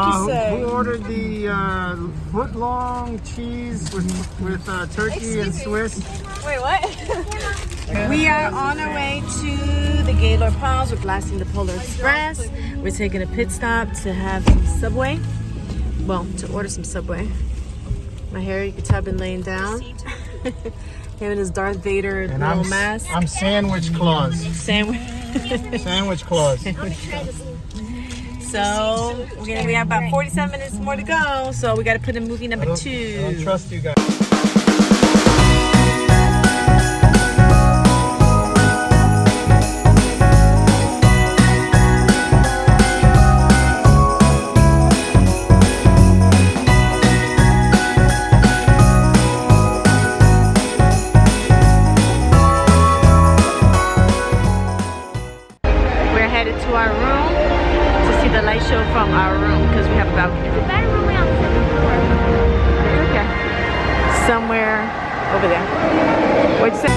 Who ordered the foot-long cheese with turkey and Swiss? Wait, what? We are on our way to the Gaylord Palms. We're blasting the Polar Express. We're taking a pit stop to have some Subway. Well, to order some Subway. My hair, you can tell I've been laying down. Him and his Darth Vader and little mask. I'm Sandwich Claus. Sandwich Claus. So we have about 47 minutes more to go. So we got to put in movie number 2. I don't trust you guys. We're headed to our room to see the light show from our room because we have about okay, somewhere over there. What'd you say?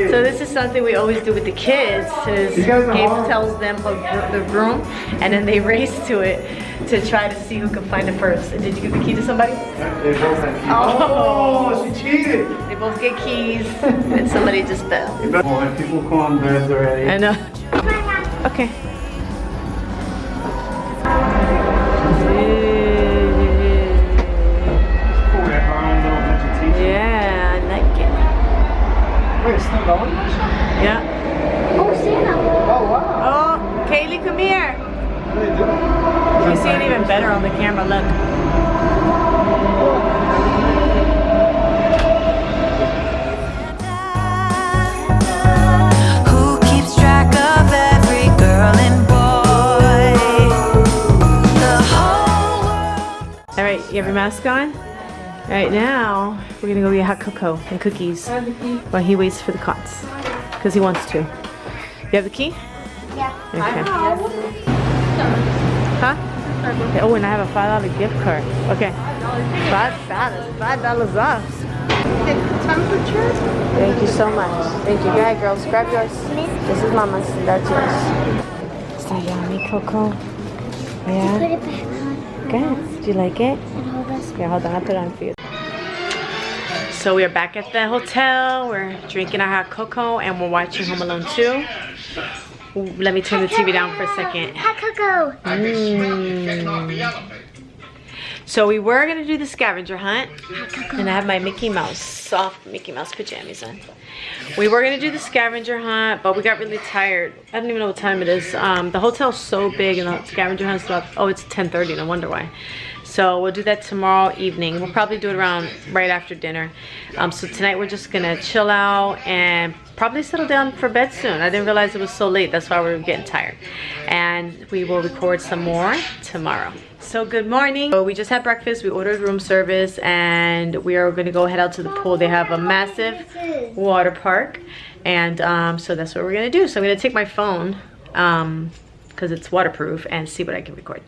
So this is something we always do with the kids. Is Gabe tells them of the room, and then they race to it to try to see who can find it first. Did you give the key to somebody? They both had keys. Oh, she cheated. They both get keys, and somebody just fell. Well, people calling beds already. I know. Okay. Yeah, I like it. Wait, it's still going? Yeah. Oh, Santa. Oh, wow. Oh, Kaylee, come here. What are they doing? You see it even better on the camera, look. Who keeps track of every girl and boy? The whole world. All right, you have your mask on? All right, now we're gonna go get hot cocoa and cookies while he waits for the cots, because he wants to. You have the key? Yeah. Okay. Huh? Oh, and I have a $5 gift card. Okay. $5 off. Thank you so much. Thank you. Go ahead, girls. Grab yours. This is Mama's. That's yours. Is that yummy, Coco? Yeah. Put it back on. Good. Do you like it? And hold us. Here, hold on. I'll put it on for you. So we are back at the hotel. We're drinking our hot cocoa and we're watching Home Alone 2. Ooh, let me turn the TV down for a second. Hot cocoa. So we were gonna do the scavenger hunt, and I have my Mickey Mouse, soft Mickey Mouse pajamas on. We were gonna do the scavenger hunt, but we got really tired. I don't even know what time it is. The hotel's so big, and the scavenger hunt's about, oh, it's 10:30. No wonder why. So we'll do that tomorrow evening. We'll probably do it around right after dinner. So tonight we're just gonna chill out and probably settle down for bed soon. I didn't realize it was so late. That's why we were getting tired. And we will record some more tomorrow. So good morning. So we just had breakfast. We ordered room service and we are gonna go head out to the pool. They have a massive water park. And so that's what we're gonna do. So I'm gonna take my phone because it's waterproof and see what I can record.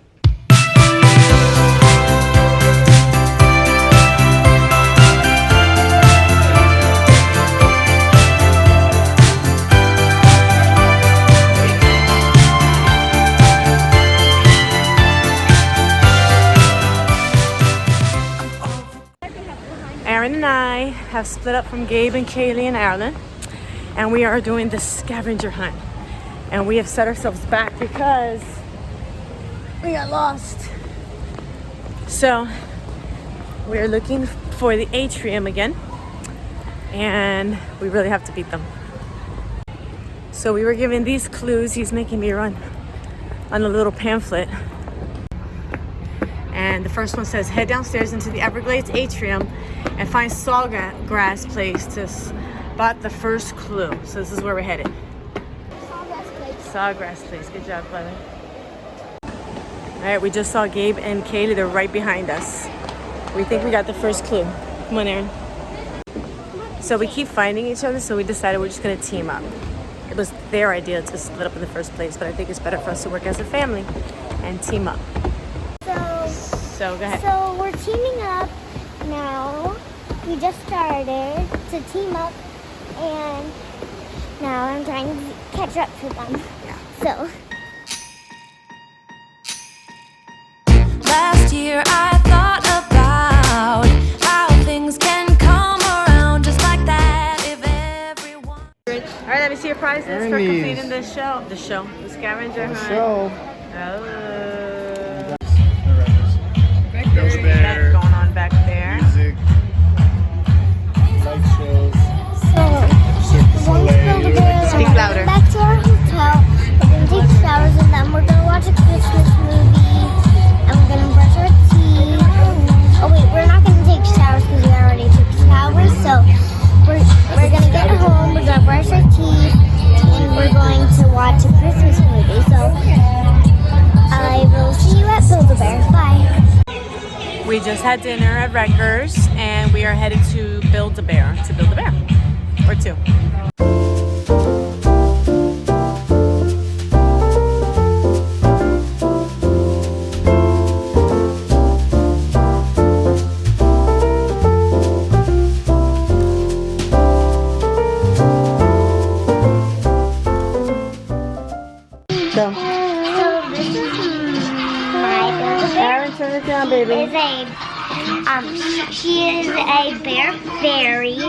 Aaron and I have split up from Gabe and Kaylee and Arlen, and we are doing the scavenger hunt. And we have set ourselves back because we got lost. So we are looking for the atrium again, and we really have to beat them. So we were given these clues. He's making me run on a little pamphlet. And the first one says, head downstairs into the Everglades atrium and find Sawgrass Place to spot the first clue. So this is where we're headed. Sawgrass Place. Good job, brother. All right, we just saw Gabe and Kaylee. They're right behind us. We think we got the first clue. Come on, Aaron. So we keep finding each other, so we decided we're just gonna team up. It was their idea to split up in the first place, but I think it's better for us to work as a family and team up. So go ahead. So we're teaming up now. We just started to team up, and now I'm trying to catch up to them. So. Last year I thought about how things can come around just like that if everyone. All right, let me see your prizes for completing the show. The scavenger hunt. So, Oh. Build a Bear, Going on back there. music, light shows, So, Circus we're going to build a bear. Speak louder. Back to our hotel. We're going to take showers and then we're going to watch a Christmas movie. And we're going to brush our teeth. Oh wait, we're not going to take showers because we already took showers. So we're going to get home. We're going to brush our teeth. And we're going to watch a Christmas movie. So I will see you at Build-A-Bear. Bye. We just had dinner at Rutgers and we are headed to Build-A-Bear. To Build-A-Bear. Or two. So, So this is my Build-A-Bear. Aaron, turn it down, baby. She is a bear fairy,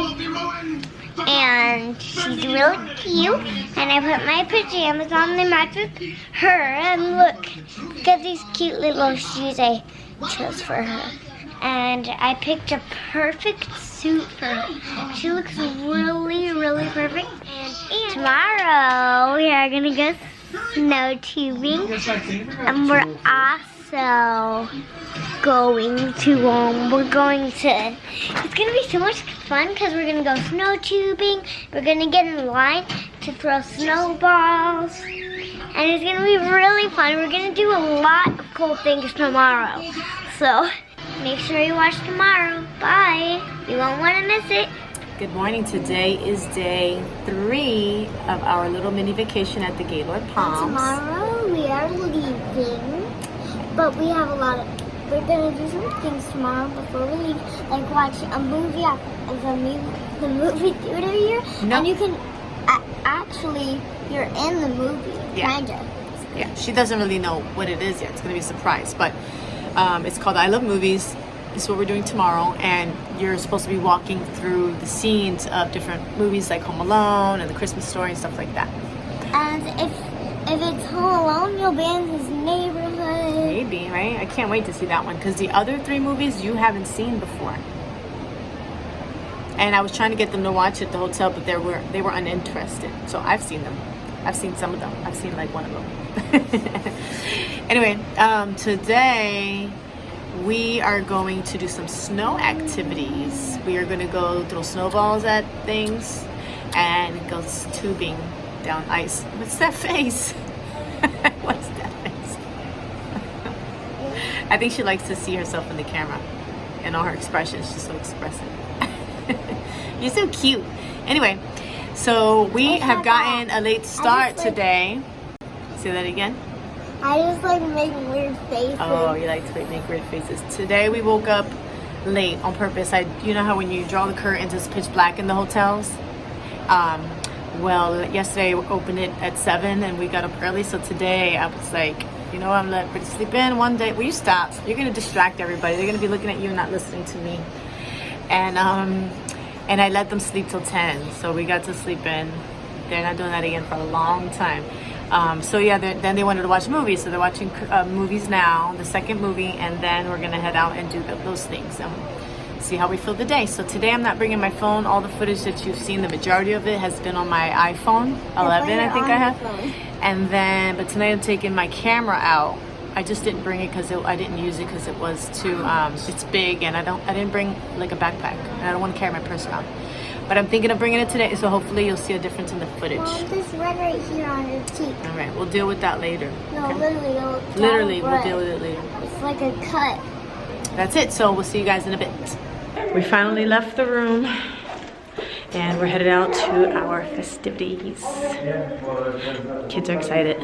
and she's really cute. And I put my pajamas on, they match with her. And look at these cute little shoes I chose for her. And I picked a perfect suit for her. She looks really, really perfect. And tomorrow we are gonna go snow tubing, and we're also going to it's gonna be so much fun because we're gonna go snow tubing. We're gonna get in line to throw snowballs, and it's gonna be really fun. We're gonna do a lot of cool things tomorrow, so make sure you watch tomorrow. Bye. You won't want to miss it. Good morning. Today is day 3 of our little mini vacation at the Gaylord Palms. Tomorrow we are leaving, but we have we're gonna do some things tomorrow before we leave, like watch a movie at the movie theater here. No. And you can actually, you're in the movie, Yeah. kinda. Yeah, she doesn't really know what it is yet. It's going to be a surprise. But it's called I Love Movies. This is what we're doing tomorrow. And you're supposed to be walking through the scenes of different movies like Home Alone and The Christmas Story and stuff like that. And if it's Home Alone, you'll be in his neighborhood. Maybe, right? I can't wait to see that one because the other 3 movies you haven't seen before. And I was trying to get them to watch at the hotel, but they were uninterested. So I've seen them. I've seen some of them. I've seen like one of them. Anyway, today we are going to do some snow activities. We are going to go throw snowballs at things and go tubing down ice. What's that face? What's that face? I think she likes to see herself in the camera and all her expressions. She's so expressive. You're so cute. Anyway, so we have gotten a late start today. Say that again. I just like making weird faces. Oh, you like to make weird faces. Today we woke up late on purpose. You know how when you draw the curtains it's pitch black in the hotels? Well, yesterday we opened it at 7 and we got up early. So today I was like, you know, I'm letting everybody sleep in one day. Will you stop? You're going to distract everybody. They're going to be looking at you and not listening to me. And I let them sleep till 10. So we got to sleep in. They're not doing that again for a long time. So yeah, then they wanted to watch movies. So they're watching movies now, the second movie, and then we're going to head out and do those things. See how we feel the day. So today I'm not bringing my phone. All the footage that you've seen, the majority of it has been on my iPhone 11, I think I have. And then, but tonight I'm taking my camera out. I just didn't bring it because I didn't use it because it was too, it's big and I didn't bring like a backpack and I don't want to carry my purse around. But I'm thinking of bringing it today, so hopefully you'll see a difference in the footage. Mom, this red right here on your cheek. All right, we'll deal with that later. No, okay? literally, we'll deal with it later. It's like a cut. That's it. So we'll see you guys in a bit. We finally left the room and we're headed out to our festivities. Kids are excited.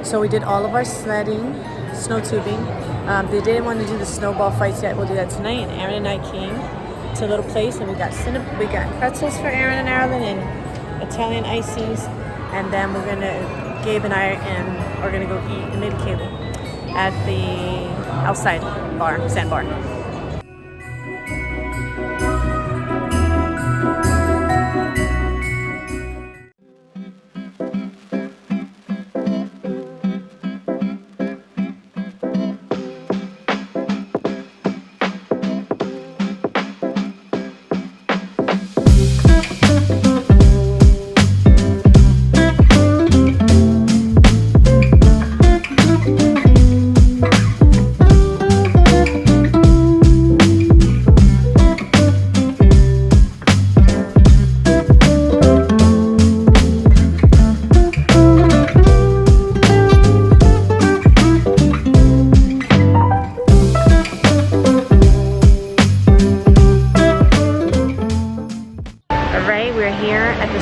So we did all of our sledding, snow tubing. They didn't want to do the snowball fights yet. We'll do that tonight. And Aaron and I came to a little place and we got pretzels for Aaron and Arlen and Italian ices. And then Gabe and I are gonna go eat, and maybe Kaylee, at the outside bar, sandbar.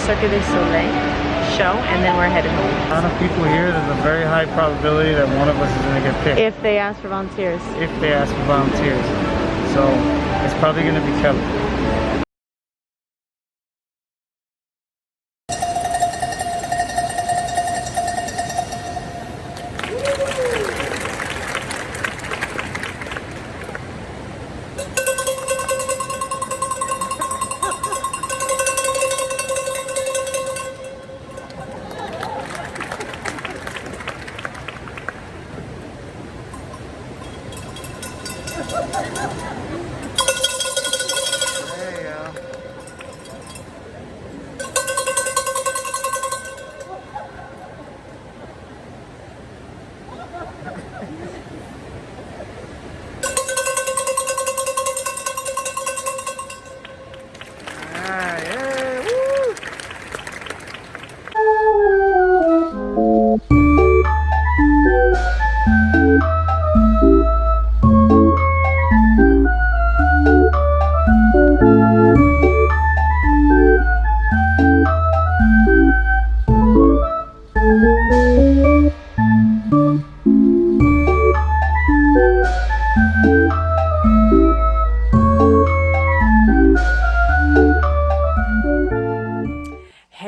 Cirque du Soleil show, and then we're headed home. A lot of people here, there's a very high probability that one of us is going to get picked. If they ask for volunteers. If they ask for volunteers. So it's probably going to be Kelly.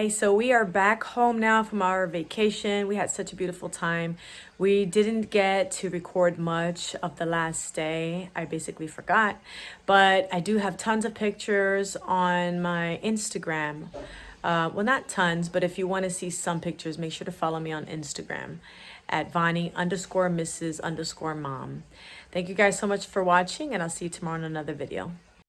So we are back home now from our vacation. We had such a beautiful time. We didn't get to record much of the last day. I basically forgot, but I do have tons of pictures on my Instagram. Well, not tons, but if you want to see some pictures, make sure to follow me on Instagram at Vonnie_Mrs_mom. Thank you guys so much for watching, and I'll see you tomorrow in another video.